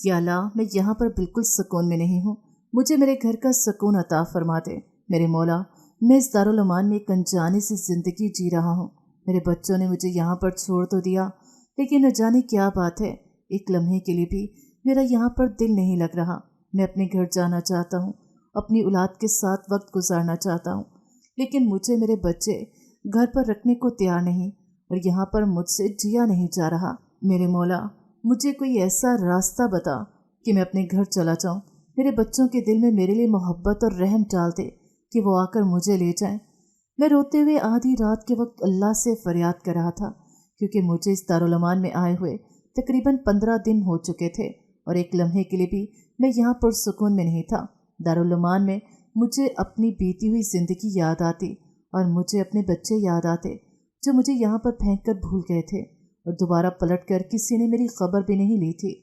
یا اللہ میں یہاں پر بالکل سکون میں نہیں ہوں، مجھے میرے گھر کا سکون عطا فرما دے۔ میرے مولا، میں اس دارالعمان میں ایک انجانے سی زندگی جی رہا ہوں۔ میرے بچوں نے مجھے یہاں پر چھوڑ تو دیا، لیکن نہ جانے کیا بات ہے، ایک لمحے کے لیے بھی میرا یہاں پر دل نہیں لگ رہا۔ میں اپنے گھر جانا چاہتا ہوں، اپنی اولاد کے ساتھ وقت گزارنا چاہتا ہوں، لیکن مجھے میرے بچے گھر پر رکھنے کو تیار نہیں، اور یہاں پر مجھ سے جیا نہیں جا رہا۔ میرے مولا، مجھے کوئی ایسا راستہ بتا کہ میں اپنے گھر چلا جاؤں، میرے بچوں کے دل میں میرے لیے محبت اور رحم ڈال دے کہ وہ آ کر مجھے لے جائیں۔ میں روتے ہوئے آدھی رات کے وقت اللہ سے فریاد کر رہا تھا، کیونکہ مجھے اس دارالعمان میں آئے ہوئے تقریباً 15 دن ہو چکے تھے، اور ایک لمحے کے لیے بھی میں یہاں پر سکون میں نہیں تھا۔ دارالعمان میں مجھے اپنی بیتی ہوئی زندگی یاد آتی، اور مجھے اپنے بچے یاد آتے جو مجھے یہاں پر پھینک کر بھول گئے تھے، اور دوبارہ پلٹ کر کسی نے میری خبر بھی نہیں لی تھی۔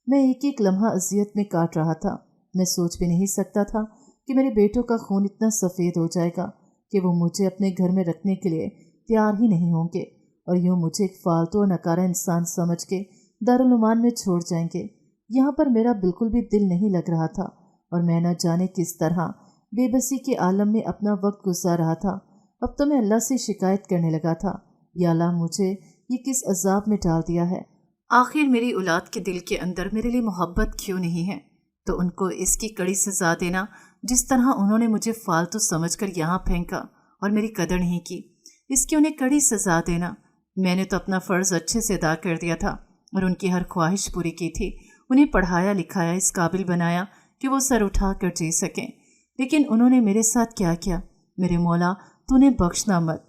میں ایک ایک لمحہ اذیت میں کاٹ رہا تھا۔ میں سوچ بھی نہیں سکتا تھا کہ میرے بیٹوں کا خون اتنا سفید ہو جائے گا کہ وہ مجھے اپنے گھر میں رکھنے کے لیے تیار ہی نہیں ہوں گے، اور یوں مجھے ایک فالتو اور نکارہ انسان سمجھ کے دارالعمان میں چھوڑ جائیں گے۔ یہاں پر میرا بالکل بھی دل نہیں لگ رہا تھا، اور میں نہ جانے کس طرح بے بسی کے عالم میں اپنا وقت گزار رہا تھا۔ اب تو میں اللہ سے شکایت کرنے لگا تھا، یا اللہ مجھے یہ کس عذاب میں ڈال دیا ہے؟ آخر میری اولاد کے دل کے اندر میرے لیے محبت کیوں نہیں ہے؟ تو ان کو اس کی کڑی سزا دینا، جس طرح انہوں نے مجھے فالتو سمجھ کر یہاں پھینکا اور میری قدر نہیں کی، اس کی انہیں کڑی سزا دینا۔ میں نے تو اپنا فرض اچھے سے ادا کر دیا تھا، اور ان کی ہر خواہش پوری کی تھی، انہیں پڑھایا لکھایا، اس قابل بنایا کہ وہ سر اٹھا کر جی سکیں، لیکن انہوں نے میرے ساتھ کیا کیا؟ میرے مولا، تو انہیں بخشنا مت۔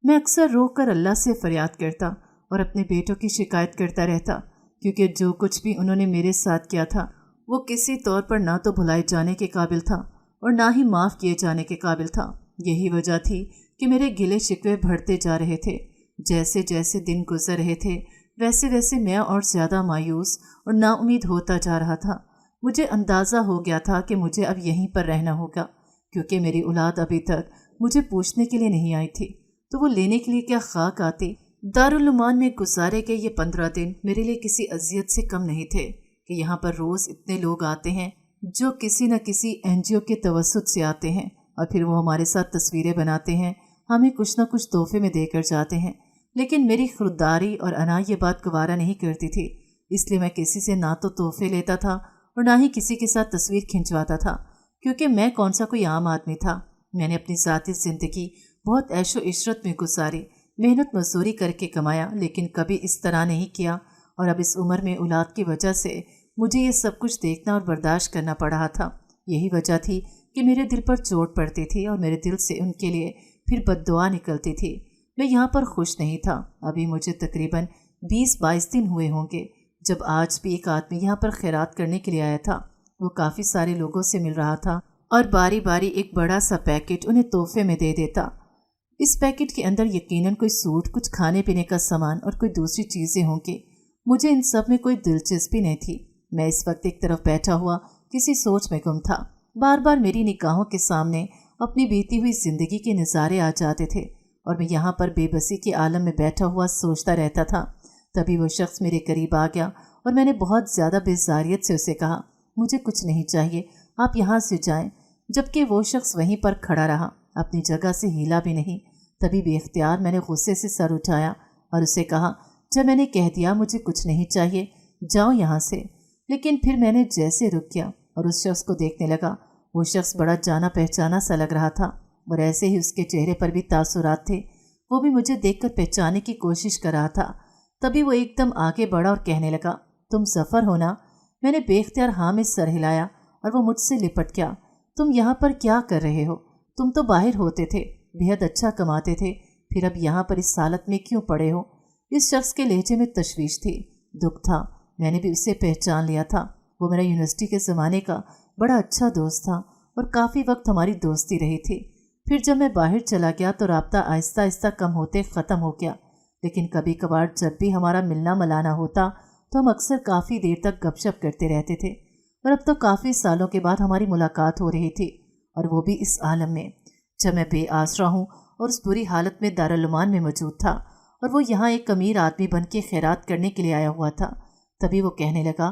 میں اکثر رو کر اللہ سے فریاد کرتا اور اپنے بیٹوں کی شکایت کرتا رہتا، کیونکہ جو کچھ بھی انہوں نے میرے ساتھ کیا تھا وہ کسی طور پر نہ تو بھلائے جانے کے قابل تھا اور نہ ہی معاف کیے جانے کے قابل تھا۔ یہی وجہ تھی کہ میرے گلے شکوے بڑھتے جا رہے تھے۔ جیسے جیسے دن گزر رہے تھے ویسے ویسے میں اور زیادہ مایوس اور نا امید ہوتا جا رہا تھا۔ مجھے اندازہ ہو گیا تھا کہ مجھے اب یہیں پر رہنا ہوگا، کیونکہ میری اولاد ابھی تک مجھے پوچھنے کے لیے نہیں آئی تھی، تو وہ لینے کے لیے کیا خاک آتی۔ دارالعمان میں گزارے گئے یہ 15 دن میرے لیے کسی اذیت سے کم نہیں تھے کہ یہاں پر روز اتنے لوگ آتے ہیں جو کسی نہ کسی NGO کے توسط سے آتے ہیں، اور پھر وہ ہمارے ساتھ تصویریں بناتے ہیں، ہمیں کچھ نہ کچھ تحفے میں دے کر جاتے ہیں۔ لیکن میری خودداری اور انا یہ بات گوارا نہیں کرتی تھی، اس لیے میں کسی سے نہ تو تحفے لیتا تھا اور نہ ہی کسی کے ساتھ تصویر کھنچواتا تھا، کیونکہ میں کون سا کوئی عام آدمی تھا۔ میں نے اپنی ذاتی زندگی بہت عیش و عشرت میں گزاری، محنت مزدوری کر کے کمایا، لیکن کبھی اس طرح نہیں کیا، اور اب اس عمر میں اولاد کی وجہ سے مجھے یہ سب کچھ دیکھنا اور برداشت کرنا پڑ رہا تھا۔ یہی وجہ تھی کہ میرے دل پر چوٹ پڑتی تھی اور میرے دل سے ان کے لیے پھر بد دعا نکلتی تھی۔ میں یہاں پر خوش نہیں تھا۔ ابھی مجھے تقریباً 20-22 دن ہوئے ہوں گے جب آج بھی ایک آدمی یہاں پر خیرات کرنے کے لیے آیا تھا۔ وہ کافی سارے لوگوں سے مل رہا تھا اور باری باری ایک بڑا سا پیکٹ انہیں تحفے میں دے دیتا۔ اس پیکٹ کے اندر یقیناً کوئی سوٹ، کچھ کھانے پینے کا سامان اور کوئی دوسری چیزیں ہوں گی۔ مجھے ان سب میں کوئی دلچسپی نہیں تھی۔ میں اس وقت ایک طرف بیٹھا ہوا کسی سوچ میں گم تھا۔ بار بار میری نگاہوں کے سامنے اپنی بیتی ہوئی زندگی کے نظارے آ جاتے تھے، اور میں یہاں پر بے بسی کے عالم میں بیٹھا ہوا سوچتا رہتا تھا۔ تبھی وہ شخص میرے قریب آ گیا اور میں نے بہت زیادہ بیزاریت سے اسے کہا، مجھے کچھ نہیں چاہیے، آپ یہاں سے جائیں۔ جبکہ وہ شخص وہیں پر کھڑا رہا، اپنی جگہ سے ہلا بھی نہیں۔ تبھی بے اختیار میں نے غصے سے سر اٹھایا اور اسے کہا، جب میں نے کہہ دیا مجھے کچھ نہیں چاہیے، جاؤ یہاں سے۔ لیکن پھر میں نے جیسے رک گیا اور اس شخص کو دیکھنے لگا، وہ شخص بڑا جانا پہچانا سا لگ رہا تھا، اور ایسے ہی اس کے چہرے پر بھی تاثرات تھے۔ وہ بھی مجھے دیکھ کر پہچاننے کی کوشش کر رہا تھا۔ تبھی وہ ایک دم آگے بڑھا اور کہنے لگا، تم ظفر ہو نا؟ میں نے بے اختیار ہاں میں سر ہلایا اور وہ مجھ سے لپٹ گیا۔ تم یہاں پر کیا کر رہے ہو؟ تم تو باہر ہوتے تھے، بہت اچھا کماتے تھے، پھر اب یہاں پر اس حالت میں کیوں پڑے ہو؟ اس شخص کے لہجے میں تشویش تھی، دکھ تھا۔ میں نے بھی اسے پہچان لیا تھا۔ وہ میرا یونیورسٹی کے زمانے کا بڑا اچھا دوست تھا اور کافی وقت ہماری دوستی رہی تھی۔ پھر جب میں باہر چلا گیا تو رابطہ آہستہ آہستہ کم ہوتے ختم ہو گیا، لیکن کبھی کبھار جب بھی ہمارا ملنا ملانا ہوتا تو ہم اکثر کافی دیر تک گپ شپ کرتے رہتے تھے، اور اب تو کافی سالوں کے بعد ہماری ملاقات ہو رہی تھی، اور وہ بھی اس عالم میں جب میں بے آسرا ہوں اور اس بری حالت میں دارالعمان میں موجود تھا، اور وہ یہاں ایک امیر آدمی بن کے خیرات کرنے کے لیے آیا ہوا تھا۔ تبھی وہ کہنے لگا،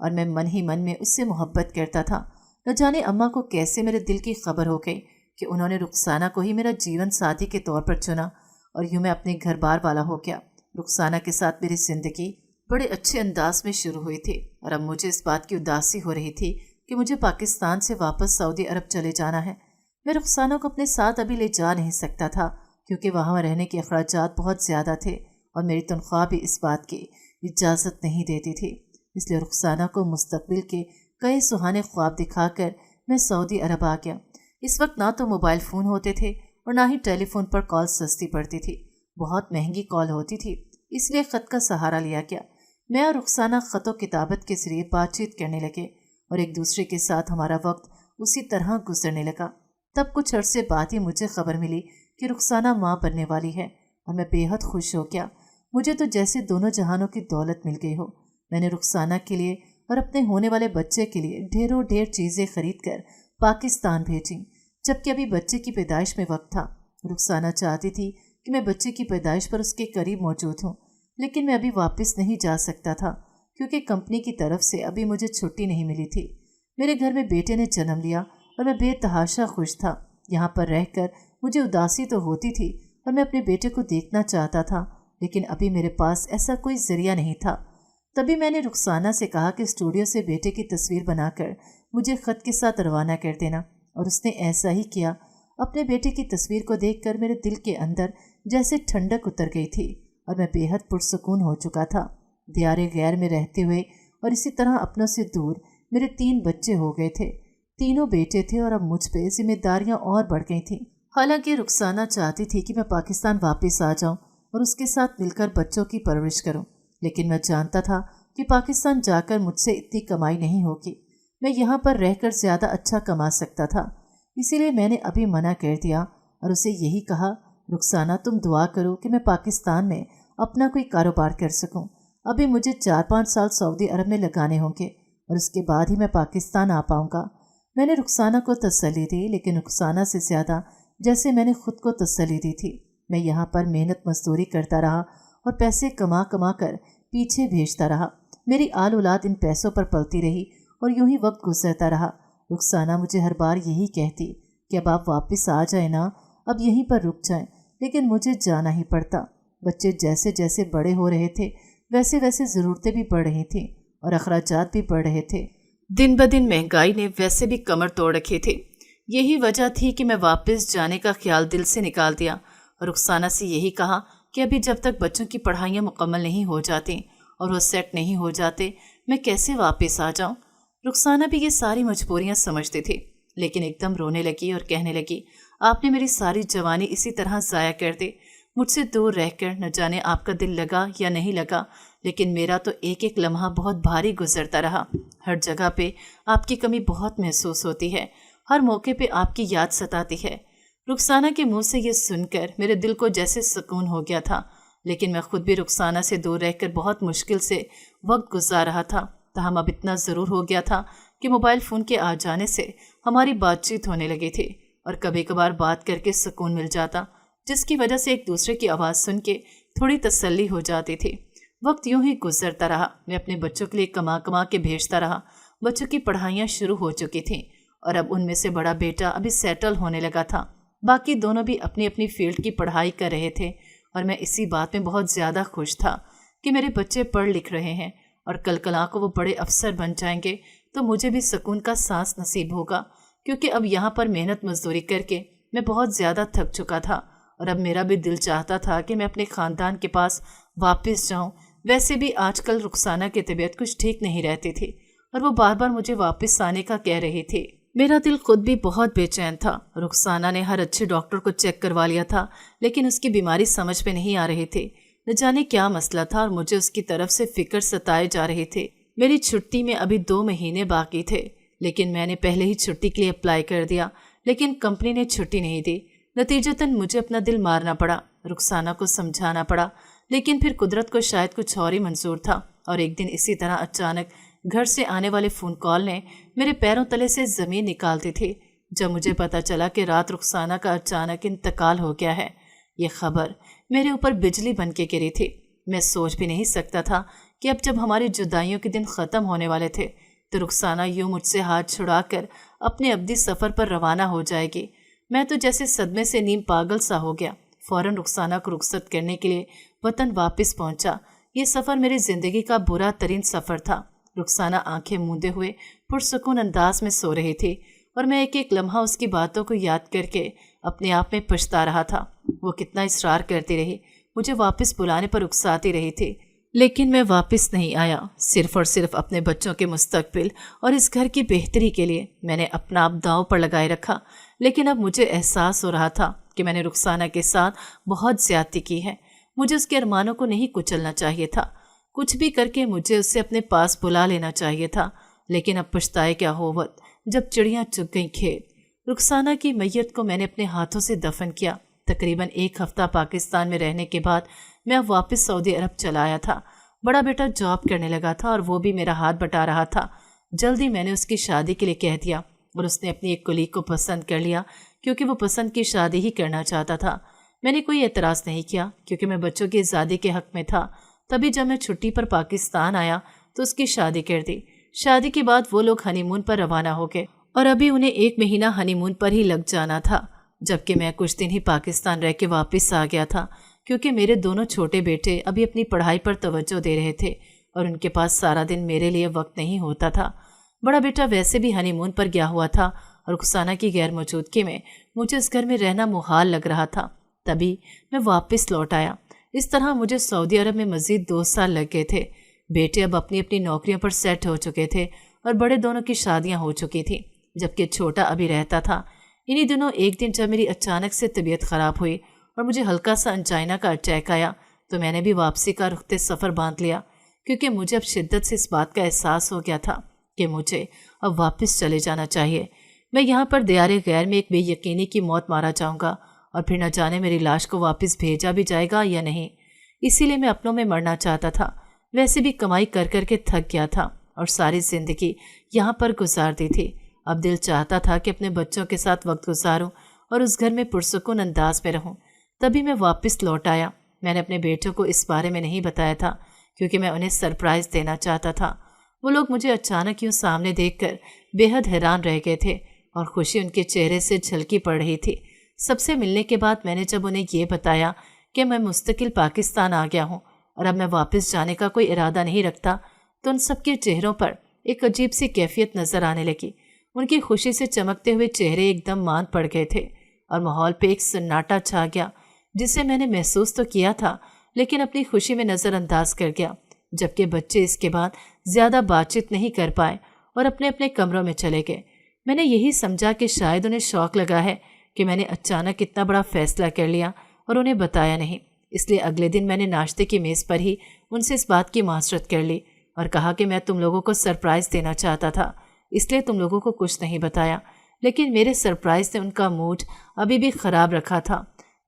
اور میں من ہی من میں اس سے محبت کرتا تھا۔ نہ جانے اماں کو کیسے میرے دل کی خبر ہو گئی کہ انہوں نے رخسانہ کو ہی میرا جیون ساتھی کے طور پر چنا، اور یوں میں اپنے گھر بار والا ہو گیا۔ رخسانہ کے ساتھ میری زندگی بڑے اچھے انداز میں شروع ہوئی تھی، اور اب مجھے اس بات کی اداسی ہو رہی تھی کہ مجھے پاکستان سے واپس سعودی عرب چلے جانا ہے۔ میں رخسانہ کو اپنے ساتھ ابھی لے جا نہیں سکتا تھا کیونکہ وہاں رہنے کے اخراجات بہت زیادہ تھے اور میری تنخواہ بھی اس بات کی اجازت نہیں دیتی تھی۔ اس لیے رخسانہ کو مستقبل کے کئی سہانے خواب دکھا کر میں سعودی عرب آ گیا۔ اس وقت نہ تو موبائل فون ہوتے تھے اور نہ ہی ٹیلی فون پر کال سستی پڑتی تھی، بہت مہنگی کال ہوتی تھی، اس لیے خط کا سہارا لیا گیا۔ میں اور رخسانہ خط و کتابت کے ذریعے بات چیت کرنے لگے اور ایک دوسرے کے ساتھ ہمارا وقت اسی طرح گزرنے لگا۔ تب کچھ عرصے بعد ہی مجھے خبر ملی کہ رخسانہ ماں بننے والی ہے اور میں بے حد خوش ہو گیا۔ مجھے تو جیسے دونوں جہانوں کی دولت مل گئی ہو۔ میں نے رخسانہ کے لیے اور اپنے ہونے والے بچے کے لیے ڈھیروں ڈھیر چیزیں خرید کر پاکستان بھیجیں، جبکہ ابھی بچے کی پیدائش میں وقت تھا۔ رخسانہ چاہتی تھی کہ میں بچے کی پیدائش پر اس کے قریب موجود ہوں، لیکن میں ابھی واپس نہیں جا سکتا تھا کیونکہ کمپنی کی طرف سے ابھی مجھے چھٹی نہیں ملی تھی۔ میرے گھر میں بیٹے نے جنم لیا اور میں بے تحاشا خوش تھا۔ یہاں پر رہ کر مجھے اداسی تو ہوتی تھی اور میں اپنے بیٹے کو دیکھنا چاہتا تھا، لیکن ابھی میرے پاس ایسا کوئی ذریعہ نہیں تھا۔ تبھی میں نے رخسانہ سے کہا کہ اسٹوڈیو سے بیٹے کی تصویر بنا کر مجھے خط کے ساتھ روانہ کر دینا، اور اس نے ایسا ہی کیا۔ اپنے بیٹے کی تصویر کو دیکھ کر میرے دل کے اندر جیسے ٹھنڈک اتر گئی تھی اور میں بے حد پرسکون ہو چکا تھا۔ دیار غیر میں رہتے ہوئے اور اسی طرح اپنوں سے دور میرے 3 بچے ہو گئے تھے، تینوں بیٹے تھے، اور اب مجھ پہ ذمہ داریاں اور بڑھ گئی تھیں۔ حالانکہ رخسانہ چاہتی تھی کہ میں پاکستان واپس آ جاؤں اور اس کے ساتھ مل کر بچوں کی پرورش کروں، لیکن میں جانتا تھا کہ پاکستان جا کر مجھ سے اتنی کمائی نہیں ہوگی، میں یہاں پر رہ کر زیادہ اچھا کما سکتا تھا۔ اسی لیے میں نے ابھی منع کر دیا اور اسے یہی کہا، رخسانہ تم دعا کرو کہ میں پاکستان میں اپنا کوئی کاروبار کر سکوں۔ ابھی مجھے 4-5 سال سعودی عرب میں لگانے ہوں گے اور اس کے بعد ہی میں پاکستان آ پاؤں گا۔ میں نے رخسانہ کو تسلی دی، لیکن رخسانہ سے زیادہ جیسے میں نے خود کو تسلی دی تھی۔ میں یہاں پر محنت مزدوری کرتا رہا اور پیسے کما کما کر پیچھے بھیجتا رہا۔ میری آل اولاد ان پیسوں پر پلتی رہی اور یوں ہی وقت گزرتا رہا۔ رخسانہ مجھے ہر بار یہی کہتی کہ اب آپ واپس آ جائیں نا، اب یہیں پر رک جائیں، لیکن مجھے جانا ہی پڑتا۔ بچے جیسے جیسے بڑے ہو رہے تھے ویسے ویسے ضرورتیں بھی بڑھ رہی تھیں اور اخراجات بھی بڑھ رہے تھے۔ دن بدن مہنگائی نے ویسے بھی کمر توڑ رکھے تھے۔ یہی وجہ تھی کہ میں واپس جانے کا خیال دل سے نکال دیا اور رخسانہ سے یہی کہا کہ ابھی جب تک بچوں کی پڑھائیاں مکمل نہیں ہو جاتی اور وہ سیٹ نہیں ہو جاتے میں کیسے واپس آ جاؤں۔ رخسانہ بھی یہ ساری مجبوریاں سمجھتی تھی، لیکن ایک دم رونے لگی اور کہنے لگی، آپ نے میری ساری جوانی اسی طرح ضائع کر دی، مجھ سے دور رہ کر نہ جانے آپ کا دل لگا یا نہیں لگا، لیکن میرا تو ایک ایک لمحہ بہت بھاری گزرتا رہا۔ ہر جگہ پہ آپ کی کمی بہت محسوس ہوتی ہے، ہر موقع پہ آپ کی یاد ستاتی ہے۔ رخسانہ کے منہ سے یہ سن کر میرے دل کو جیسے سکون ہو گیا تھا، لیکن میں خود بھی رخسانہ سے دور رہ کر بہت مشکل سے وقت گزار رہا تھا۔ تاہم اب اتنا ضرور ہو گیا تھا کہ موبائل فون کے آ جانے سے ہماری بات چیت ہونے لگی تھی اور کبھی کبھار بات کر کے سکون مل جاتا، جس کی وجہ سے ایک دوسرے کی آواز سن کے تھوڑی تسلی ہو جاتی تھی۔ وقت یوں ہی گزرتا رہا، میں اپنے بچوں کے لیے کما کما کے بھیجتا رہا۔ بچوں کی پڑھائیاں شروع ہو چکی تھیں اور اب ان میں سے بڑا بیٹا ابھی سیٹل ہونے لگا تھا، باقی دونوں بھی اپنی اپنی فیلڈ کی پڑھائی کر رہے تھے، اور میں اسی بات میں بہت زیادہ خوش تھا کہ میرے بچے پڑھ لکھ رہے ہیں اور کل کل کو وہ بڑے افسر بن جائیں گے تو مجھے بھی سکون کا سانس نصیب ہوگا، کیونکہ اب یہاں پر محنت مزدوری کر کے میں بہت زیادہ تھک چکا تھا اور اب میرا بھی دل چاہتا تھا کہ میں اپنے خاندان کے پاس واپس جاؤں۔ ویسے بھی آج کل رخسانہ کی طبیعت کچھ ٹھیک نہیں رہتی تھی اور وہ بار بار مجھے واپس آنے کا کہہ رہی تھی۔ میرا دل خود بھی بہت بے چین تھا۔ رخسانہ نے ہر اچھے ڈاکٹر کو چیک کروا لیا تھا، لیکن اس کی بیماری سمجھ میں نہیں آ رہی تھی۔ نہ جانے کیا مسئلہ تھا اور مجھے اس کی طرف سے فکر ستائے جا رہی تھی۔ میری چھٹی میں ابھی 2 مہینے باقی تھے، لیکن میں نے پہلے ہی چھٹی کے لیے اپلائی کر دیا، لیکن کمپنی نے چھٹی نہیں دی۔ نتیجتاً مجھے اپنا دل مارنا پڑا، رخسانہ کو سمجھانا پڑا، لیکن پھر قدرت کو شاید کچھ اور ہی منظور تھا، اور ایک دن اسی طرح اچانک گھر سے آنے والے فون کال نے میرے پیروں تلے سے زمین نکال دی تھی، جب مجھے پتا چلا کہ رات رخسانہ کا اچانک انتقال ہو گیا ہے۔ یہ خبر میرے اوپر بجلی بن کے گری تھی۔ میں سوچ بھی نہیں سکتا تھا کہ اب جب ہماری جدائیوں کے دن ختم ہونے والے تھے تو رخسانہ یوں مجھ سے ہاتھ چھڑا کر اپنے ابدی سفر پر روانہ ہو جائے گی۔ میں تو جیسے صدمے سے نیم پاگل سا ہو گیا۔ فوراً رخسانہ کو رخصت کرنے کے لیے وطن واپس پہنچا۔ یہ سفر میری زندگی کا برا ترین سفر تھا۔ رخسانہ آنکھیں موندے ہوئے پرسکون انداز میں سو رہی تھی اور میں ایک ایک لمحہ اس کی باتوں کو یاد کر کے اپنے آپ میں پچھتا رہا تھا۔ وہ کتنا اصرار کرتی رہی، مجھے واپس بلانے پر اکساتی رہی تھی، لیکن میں واپس نہیں آیا۔ صرف اور صرف اپنے بچوں کے مستقبل اور اس گھر کی بہتری کے لیے میں نے اپنا آپ داؤ پر لگائے رکھا۔ لیکن اب مجھے احساس ہو رہا تھا کہ میں نے رخسانہ کے ساتھ بہت زیادتی کی ہے۔ مجھے اس کے ارمانوں کو نہیں کچلنا چاہیے تھا۔ کچھ بھی کر کے مجھے اسے اپنے پاس بلا لینا چاہیے تھا، لیکن اب پچھتائے کیا ہوت جب چڑیاں چگ گئیں کھیت۔ رخسانہ کی میت کو میں نے اپنے ہاتھوں سے دفن کیا۔ تقریباً 1 ہفتہ پاکستان میں رہنے کے بعد میں اب واپس سعودی عرب چلا آیا تھا۔ بڑا بیٹا جاب کرنے لگا تھا اور وہ بھی میرا ہاتھ بٹا رہا تھا۔ جلدی میں نے اس کی شادی کے لیے کہہ دیا اور اس نے اپنی ایک کلیگ کو پسند کر لیا کیونکہ وہ پسند کی شادی ہی کرنا چاہتا تھا۔ میں نے کوئی اعتراض نہیں کیا کیونکہ میں بچوں کی آزادی کے حق میں تھا۔ تبھی جب میں چھٹی پر پاکستان آیا تو اس کی شادی کر دی۔ شادی کے بعد وہ لوگ ہنی مون پر روانہ ہو گئے اور ابھی انہیں 1 مہینہ ہنی مون پر ہی لگ جانا تھا، جبکہ میں کچھ دن ہی پاکستان رہ کے واپس آ گیا تھا کیونکہ میرے دونوں چھوٹے بیٹے ابھی اپنی پڑھائی پر توجہ دے رہے تھے اور ان کے پاس سارا دن میرے لیے وقت نہیں ہوتا تھا۔ بڑا بیٹا ویسے بھی ہنی مون پر گیا ہوا تھا اور رخسانہ کی غیر موجودگی میں مجھے اس گھر میں رہنا محال لگ رہا تھا۔ تبھی میں واپس لوٹ آیا۔ اس طرح مجھے سعودی عرب میں مزید 2 سال لگ گئے تھے۔ بیٹے اب اپنی اپنی نوکریوں پر سیٹ ہو چکے تھے اور بڑے دونوں کی شادیاں ہو چکی تھیں، جبکہ چھوٹا ابھی رہتا تھا۔ انہی دنوں ایک دن جب میری اچانک سے طبیعت خراب ہوئی اور مجھے ہلکا سا انجائنا کا اٹیک آیا تو میں نے بھی واپسی کا رخت سفر باندھ لیا کیونکہ مجھے اب شدت سے اس بات کا احساس ہو گیا تھا کہ مجھے اب واپس چلے جانا چاہیے۔ میں یہاں پر دیار غیر میں ایک بے یقینی کی موت مارا جاؤں گا اور پھر نہ جانے میری لاش کو واپس بھیجا بھی جائے گا یا نہیں۔ اسی لیے میں اپنوں میں مرنا چاہتا تھا۔ ویسے بھی کمائی کر کر کے تھک گیا تھا اور ساری زندگی یہاں پر گزار دی تھی۔ اب دل چاہتا تھا کہ اپنے بچوں کے ساتھ وقت گزاروں اور اس گھر میں پرسکون انداز میں رہوں۔ تبھی میں واپس لوٹ آیا۔ میں نے اپنے بیٹوں کو اس بارے میں نہیں بتایا تھا کیونکہ میں انہیں سرپرائز دینا چاہتا تھا۔ وہ لوگ مجھے اچانک یوں سامنے دیکھ کر بے حد حیران رہ گئے تھے اور خوشی ان کے چہرے سے جھلکی پڑ رہی تھی۔ سب سے ملنے کے بعد میں نے جب انہیں یہ بتایا کہ میں مستقل پاکستان آ گیا ہوں اور اب میں واپس جانے کا کوئی ارادہ نہیں رکھتا تو ان سب کے چہروں پر ایک عجیب سی کیفیت نظر آنے لگی۔ ان کی خوشی سے چمکتے ہوئے چہرے ایک دم ماند پڑ گئے تھے اور ماحول پہ ایک سناٹا چھا گیا جسے میں نے محسوس تو کیا تھا لیکن اپنی خوشی میں نظر انداز کر گیا، جبکہ بچے اس کے بعد زیادہ بات چیت نہیں کر پائے اور اپنے اپنے کمروں میں چلے گئے۔ میں نے یہی سمجھا کہ شاید انہیں شوق لگا ہے کہ میں نے اچانک اتنا بڑا فیصلہ کر لیا اور انہیں بتایا نہیں، اس لیے اگلے دن میں نے ناشتے کی میز پر ہی ان سے اس بات کی معذرت کر لی اور کہا کہ میں تم لوگوں کو سرپرائز دینا چاہتا تھا، اس لیے تم لوگوں کو کچھ نہیں بتایا۔ لیکن میرے سرپرائز نے ان کا موڈ ابھی بھی خراب رکھا تھا۔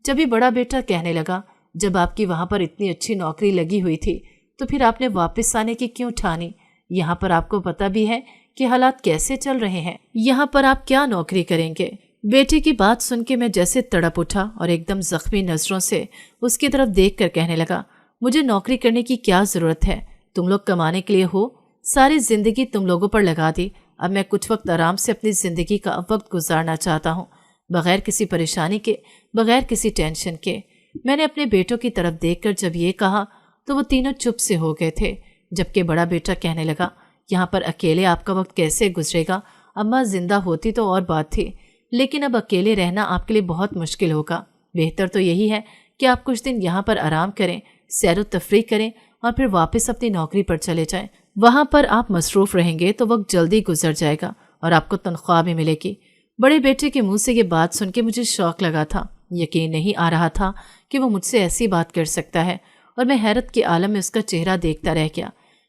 جب ہی بڑا بیٹا کہنے لگا، جب آپ کی وہاں پر اتنی اچھی نوکری لگی ہوئی تھی تو پھر آپ نے واپس آنے کی کیوں ٹھانی؟ یہاں پر آپ کو پتہ بھی ہے کہ حالات کیسے چل رہے ہیں، یہاں پر آپ کیا نوکری کریں گے؟ بیٹے کی بات سن کے میں جیسے تڑپ اٹھا اور ایک دم زخمی نظروں سے اس کی طرف دیکھ کر کہنے لگا، مجھے نوکری کرنے کی کیا ضرورت ہے؟ تم لوگ کمانے کے لیے ہو، ساری زندگی تم لوگوں پر لگا دی۔ اب میں کچھ وقت آرام سے اپنی زندگی کا وقت گزارنا چاہتا ہوں، بغیر کسی پریشانی کے، بغیر کسی ٹینشن کے۔ میں نے اپنے بیٹوں کی طرف دیکھ کر جب یہ کہا تو وہ تینوں چپ سے ہو گئے تھے، جبکہ بڑا بیٹا کہنے لگا، یہاں پر اکیلے آپ کا وقت کیسے گزرے گا؟ اماں زندہ ہوتی تو اور بات تھی، لیکن اب اکیلے رہنا آپ کے لیے بہت مشکل ہوگا۔ بہتر تو یہی ہے کہ آپ کچھ دن یہاں پر آرام کریں، سیر و تفریح کریں اور پھر واپس اپنی نوکری پر چلے جائیں۔ وہاں پر آپ مصروف رہیں گے تو وقت جلدی گزر جائے گا اور آپ کو تنخواہ بھی ملے گی۔ بڑے بیٹے کے منہ سے یہ بات سن کے مجھے شوق لگا تھا۔ یقین نہیں آ رہا تھا کہ وہ مجھ سے ایسی بات کر سکتا ہے اور میں حیرت کے عالم میں اس کا چہرہ دیکھتا رہ گیا،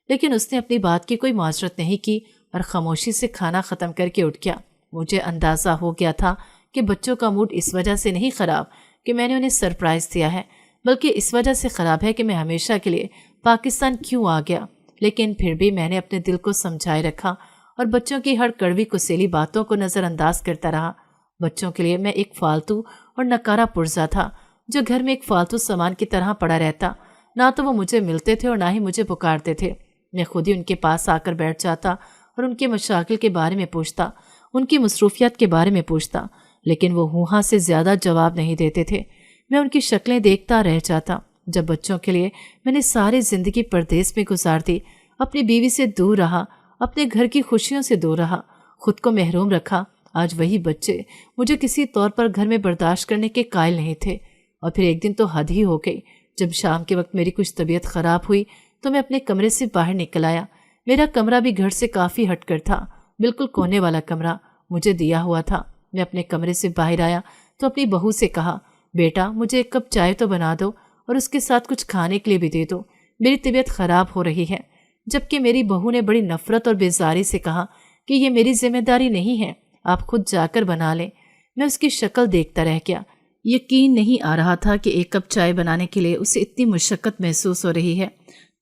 لیکن اس نے اپنی بات کی کوئی معذرت نہیں کی اور خاموشی سے کھانا ختم کر کے اٹھ گیا۔ مجھے اندازہ ہو گیا تھا کہ بچوں کا موڈ اس وجہ سے نہیں خراب کہ میں نے انہیں سرپرائز دیا ہے، بلکہ اس وجہ سے خراب ہے کہ میں ہمیشہ کے لیے پاکستان کیوں آ گیا۔ لیکن پھر بھی میں نے اپنے دل کو سمجھائے رکھا اور بچوں کی ہر کڑوی کسیلی باتوں کو نظر انداز کرتا رہا۔ بچوں کے لیے میں ایک فالتو اور نکارا پرزا تھا جو گھر میں ایک فالتو سامان کی طرح پڑا رہتا۔ نہ تو وہ مجھے ملتے تھے اور نہ ہی مجھے پکارتے تھے۔ میں خود ہی ان کے پاس آ کر بیٹھ جاتا اور ان کے مشاغل کے بارے میں پوچھتا، ان کی مصروفیات کے بارے میں پوچھتا، لیکن وہ ہوں ہاں سے زیادہ جواب نہیں دیتے تھے۔ میں ان کی شکلیں دیکھتا رہ جاتا۔ جب بچوں کے لیے میں نے ساری زندگی پردیس میں گزار دی، اپنی بیوی سے دور رہا، اپنے گھر کی خوشیوں سے دور رہا، خود کو محروم رکھا، آج وہی بچے مجھے کسی طور پر گھر میں برداشت کرنے کے قائل نہیں تھے۔ اور پھر ایک دن تو حد ہی ہو گئی۔ جب شام کے وقت میری کچھ طبیعت خراب ہوئی تو میں اپنے کمرے سے باہر نکل آیا۔ میرا کمرہ بھی گھر سے کافی ہٹ کر تھا، بالکل کونے والا کمرہ مجھے دیا ہوا تھا۔ میں اپنے کمرے سے باہر آیا تو اپنی بہو سے کہا، بیٹا مجھے ایک کپ چائے تو بنا دو اور اس کے ساتھ کچھ کھانے کے لیے بھی دے دو، میری طبیعت خراب ہو رہی ہے۔ جبکہ میری بہو نے بڑی نفرت اور بیزاری سے کہا کہ یہ میری ذمہ داری نہیں ہے، آپ خود جا کر بنا لیں۔ میں اس کی شکل دیکھتا رہ گیا۔ یقین نہیں آ رہا تھا کہ ایک کپ چائے بنانے کے لیے اسے اتنی مشقت محسوس ہو رہی ہے۔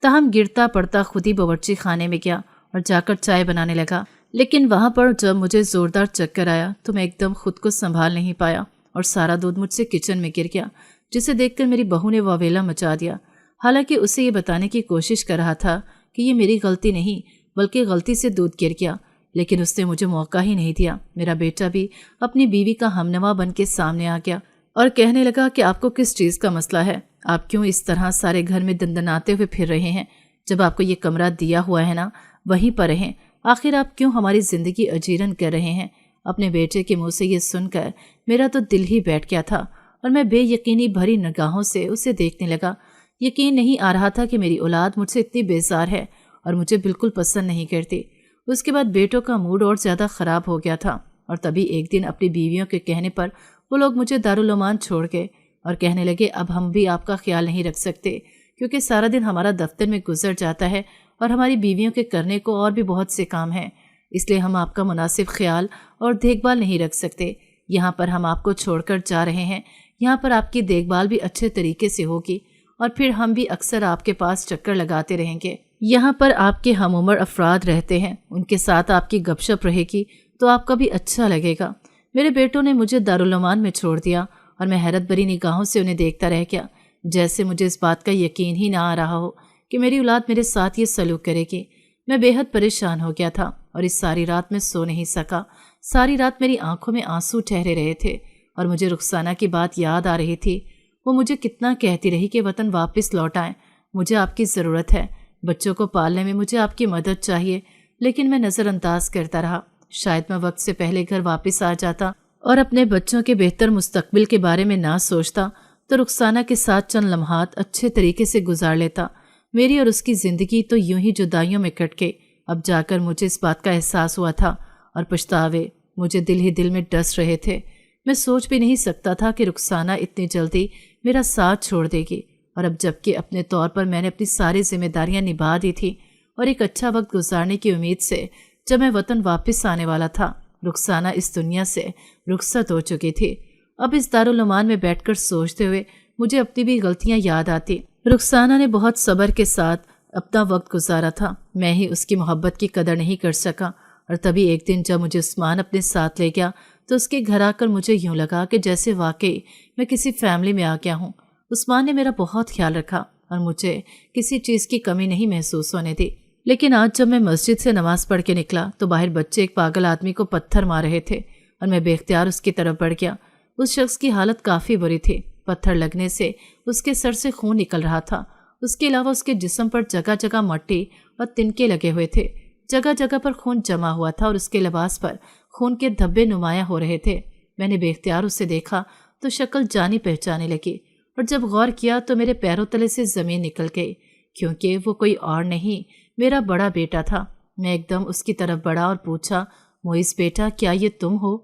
تاہم گرتا پڑتا خود ہی باورچی خانے میں گیا اور جا کر چائے بنانے لگا۔ لیکن وہاں پر جب مجھے زوردار چکر آیا تو میں ایک دم خود کو سنبھال نہیں پایا اور سارا دودھ مجھ سے کچن میں گر گیا، جسے دیکھ کر میری بہو نے واویلا مچا دیا۔ حالانکہ اسے یہ بتانے کی کوشش کر رہا تھا کہ یہ میری غلطی نہیں بلکہ غلطی سے دودھ گر گیا، لیکن اس نے مجھے موقع ہی نہیں دیا۔ میرا بیٹا بھی اپنی بیوی کا ہمنوا بن کے سامنے آ گیا اور کہنے لگا کہ آپ کو کس چیز کا مسئلہ ہے؟ آپ کیوں اس طرح سارے گھر میں دندناتے ہوئے پھر رہے ہیں؟ جب آپ کو یہ کمرہ دیا ہوا ہے نا، وہیں پر رہیں، آخر آپ کیوں ہماری زندگی اجیرن کر رہے ہیں؟ اپنے بیٹے کے منہ سے یہ سن کر میرا تو دل ہی بیٹھ گیا تھا اور میں بے یقینی بھری نگاہوں سے اسے دیکھنے لگا۔ یقین نہیں آ رہا تھا کہ میری اولاد مجھ سے اتنی بیزار ہے اور مجھے بالکل پسند نہیں کرتی۔ اس کے بعد بیٹوں کا موڈ اور زیادہ خراب ہو گیا تھا اور تبھی ایک دن اپنی بیویوں کے کہنے پر وہ لوگ مجھے دارالعلومان چھوڑ گئے اور کہنے لگے اب ہم بھی آپ کا خیال نہیں رکھ سکتے کیونکہ سارا دن ہمارا دفتر میں گزر جاتا ہے اور ہماری بیویوں کے کرنے کو اور بھی بہت سے کام ہیں، اس لیے ہم آپ کا مناسب خیال اور دیکھ بھال نہیں رکھ سکتے۔ یہاں پر ہم آپ کو چھوڑ کر جا رہے ہیں، یہاں پر آپ کی دیکھ بھال بھی اچھے طریقے سے ہوگی اور پھر ہم بھی اکثر آپ کے پاس چکر لگاتے رہیں گے۔ یہاں پر آپ کے ہم عمر افراد رہتے ہیں، ان کے ساتھ آپ کی گپ شپ رہے گی تو آپ کا بھی اچھا لگے گا۔ میرے بیٹوں نے مجھے دارالعلومان میں چھوڑ دیا اور میں حیرت بھری نگاہوں سے انہیں دیکھتا رہ گیا، جیسے مجھے اس بات کا یقین ہی نہ آ رہا ہو کہ میری اولاد میرے ساتھ یہ سلوک کرے گی۔ میں بے حد پریشان ہو گیا تھا اور اس ساری رات میں سو نہیں سکا۔ ساری رات میری آنکھوں میں آنسو ٹھہرے رہے تھے اور مجھے رخسانہ کی بات یاد آ رہی تھی۔ وہ مجھے کتنا کہتی رہی کہ وطن واپس لوٹ آئیں، مجھے آپ کی ضرورت ہے، بچوں کو پالنے میں مجھے آپ کی مدد چاہیے، لیکن میں نظر انداز کرتا رہا۔ شاید میں وقت سے پہلے گھر واپس آ جاتا اور اپنے بچوں کے بہتر مستقبل کے بارے میں نہ سوچتا تو رخسانہ کے ساتھ چند لمحات اچھے طریقے سے گزار لیتا۔ میری اور اس کی زندگی تو یوں ہی جدائیوں میں کٹ گئی۔ اب جا کر مجھے اس بات کا احساس ہوا تھا اور پچھتاوے مجھے دل ہی دل میں ڈس رہے تھے۔ میں سوچ بھی نہیں سکتا تھا کہ رخسانہ اتنی جلدی میرا ساتھ چھوڑ دے گی، اور اب جبکہ اپنے طور پر میں نے اپنی ساری ذمہ داریاں نبھا دی تھی اور ایک اچھا وقت گزارنے کی امید سے جب میں وطن واپس آنے والا تھا، رخسانہ اس دنیا سے رخصت ہو چکی تھی۔ اب اس دارالعلومان میں بیٹھ کر سوچتے ہوئے مجھے اپنی بھی غلطیاں یاد آتی۔ رخسانہ نے بہت صبر کے ساتھ اپنا وقت گزارا تھا، میں ہی اس کی محبت کی قدر نہیں کر سکا۔ اور تبھی ایک دن جب مجھے عثمان اپنے ساتھ لے گیا تو اس کے گھر آ کر مجھے یوں لگا کہ جیسے واقعی میں کسی فیملی میں آ گیا ہوں۔ عثمان نے میرا بہت خیال رکھا اور مجھے کسی چیز کی کمی نہیں محسوس ہونے دی۔ لیکن آج جب میں مسجد سے نماز پڑھ کے نکلا تو باہر بچے ایک پاگل آدمی کو پتھر مار رہے تھے اور میں بے اختیار اس کی طرف بڑھ گیا۔ اس شخص کی حالت کافی بری تھی، پتھر لگنے سے اس کے سر سے خون نکل رہا تھا۔ اس کے علاوہ اس کے جسم پر جگہ جگہ مٹی اور تنکے لگے ہوئے تھے، جگہ جگہ پر خون جمع ہوا تھا اور اس کے لباس پر خون کے دھبے نمایاں ہو رہے تھے۔ میں نے بے اختیار اسے دیکھا تو شکل جانی پہچانے لگی، اور جب غور کیا تو میرے پیروں تلے سے زمین نکل گئی، کیونکہ وہ کوئی اور نہیں میرا بڑا بیٹا تھا۔ میں ایک دم اس کی طرف بڑھا اور پوچھا، معیز بیٹا کیا یہ تم ہو؟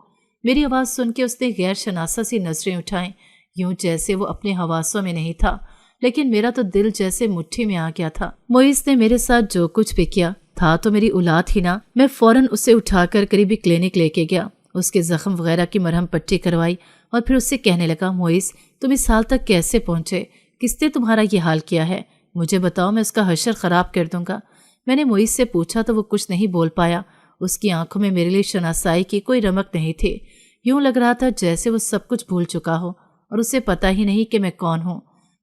میری آواز سن کے اس نے غیر شناسا سی نظریں اٹھائیں، یوں جیسے وہ اپنے حواسوں میں نہیں تھا، لیکن میرا تو دل جیسے مٹھی میں آ گیا تھا۔ معیز نے میرے ساتھ جو کچھ بھی کیا تھا تو میری اولاد ہی نہ۔ میں فوراً اسے اٹھا کر قریبی کلینک لے کے گیا، اس کے زخم وغیرہ کی مرہم پٹی کروائی اور پھر اس سے کہنے لگا، معیز تم اس حال تک کیسے پہنچے؟ کس نے تمہارا یہ حال کیا ہے؟ مجھے بتاؤ، میں اس کا حشر خراب کر دوں گا۔ میں نے معیز سے پوچھا تو وہ کچھ نہیں بول پایا۔ اس کی آنکھوں میں میرے لیے شناسائی کی کوئی رمق نہیں تھی، یوں لگ رہا تھا جیسے وہ سب کچھ بھول چکا ہو اور اسے پتہ ہی نہیں کہ میں کون ہوں۔